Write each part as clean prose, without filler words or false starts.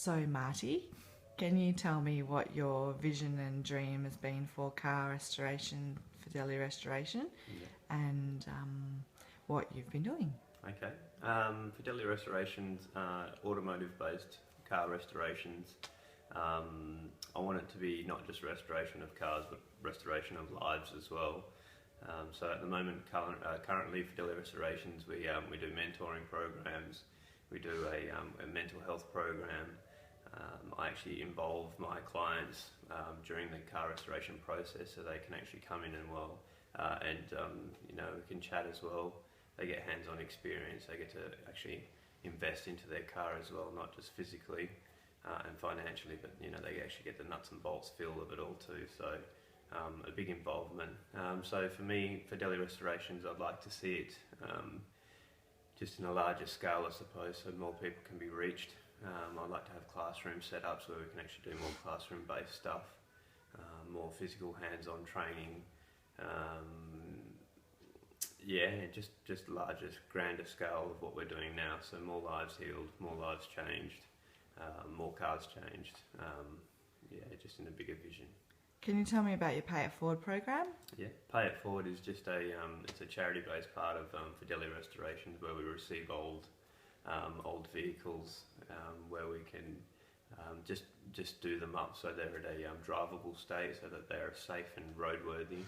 So Marty, can you tell me what your vision and dream has been for car restoration, Fadelli Restoration, and what you've been doing? Okay. Fadelli Restoration's automotive-based car restorations. I want it to be not just restoration of cars, but restoration of lives as well. So at the moment, currently Fadelli Restorations, we do mentoring programs. We do a mental health program. I actually involve my clients during the car restoration process, so they can actually come in and we can chat as well. They get hands-on experience. They get to actually invest into their car as well, not just physically and financially, but they actually get the nuts and bolts feel of it all too. So a big involvement. So for me, Fadelli Restorations, I'd like to see it just in a larger scale, I suppose, so more people can be reached. I'd like to have classrooms set up so we can actually do more classroom-based stuff, more physical hands-on training. Just larger, grander scale of what we're doing now. So more lives healed, more lives changed, more cars changed. Just in a bigger vision. Can you tell me about your Pay It Forward program? Yeah, Pay It Forward is just it's a charity-based part of Fadelli Restorations, where we receive old vehicles, where we can just do them up so they're at a drivable state, so that they're safe and roadworthy,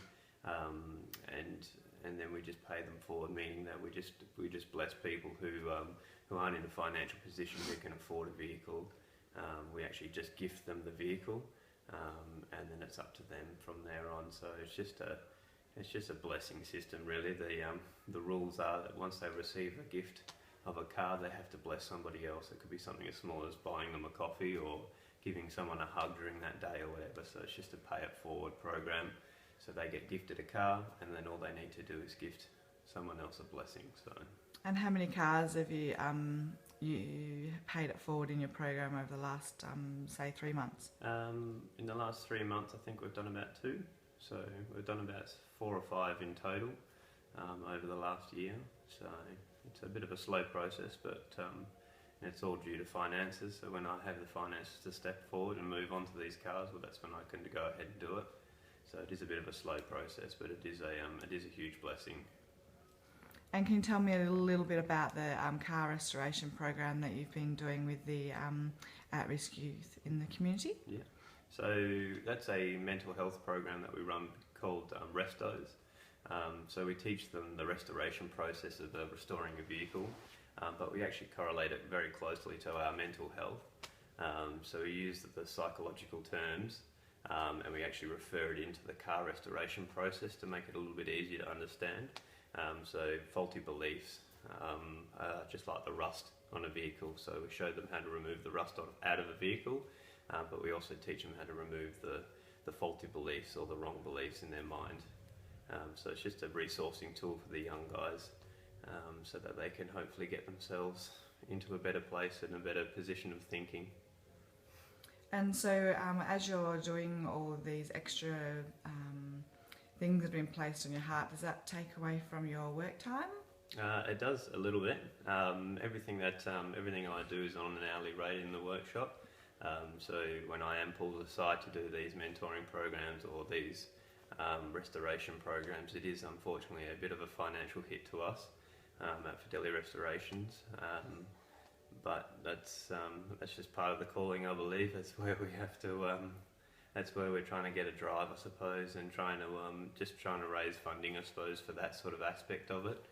and then we just pay them forward, meaning that we just bless people who aren't in a financial position who can afford a vehicle. We actually just gift them the vehicle. And then it's up to them from there on. So it's just a blessing system, really. The rules are that once they receive a gift of a car, they have to bless somebody else. It could be something as small as buying them a coffee or giving someone a hug during that day or whatever. So it's just a Pay It Forward program. So they get gifted a car, and then all they need to do is gift someone else a blessing. So. And how many cars have you paid it forward in your program over the last, say, 3 months? In the last 3 months, I think we've done about 2. So we've done about 4 or 5 in total over the last year. So it's a bit of a slow process, but it's all due to finances. So when I have the finances to step forward and move on to these cars, well, that's when I can go ahead and do it. So it is a bit of a slow process, but it is a huge blessing. And can you tell me a little bit about the car restoration program that you've been doing with the at-risk youth in the community? Yeah, so that's a mental health program that we run called Restos. So we teach them the restoration process of restoring a vehicle, but we actually correlate it very closely to our mental health. So we use the psychological terms, and we actually refer it into the car restoration process to make it a little bit easier to understand. So faulty beliefs, just like the rust on a vehicle. So we show them how to remove the rust out of a vehicle, but we also teach them how to remove the faulty beliefs or the wrong beliefs in their mind. So it's just a resourcing tool for the young guys, so that they can hopefully get themselves into a better place and a better position of thinking. And so as you're doing all of these extra things that have been placed on your heart, does that take away from your work time? It does a little bit. Everything I do is on an hourly rate in the workshop. So when I am pulled aside to do these mentoring programs or these restoration programs, it is unfortunately a bit of a financial hit to us at Fadelli Restorations. But that's just part of the calling, I believe. That's where we have to. That's where we're trying to get a drive, I suppose, and trying to raise funding, I suppose, for that sort of aspect of it,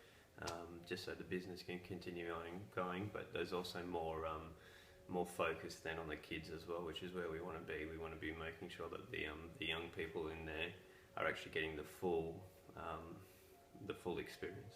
just so the business can continue going. But there's also more focus then on the kids as well, which is where we want to be. We want to be making sure that the young people in there are actually getting the full experience.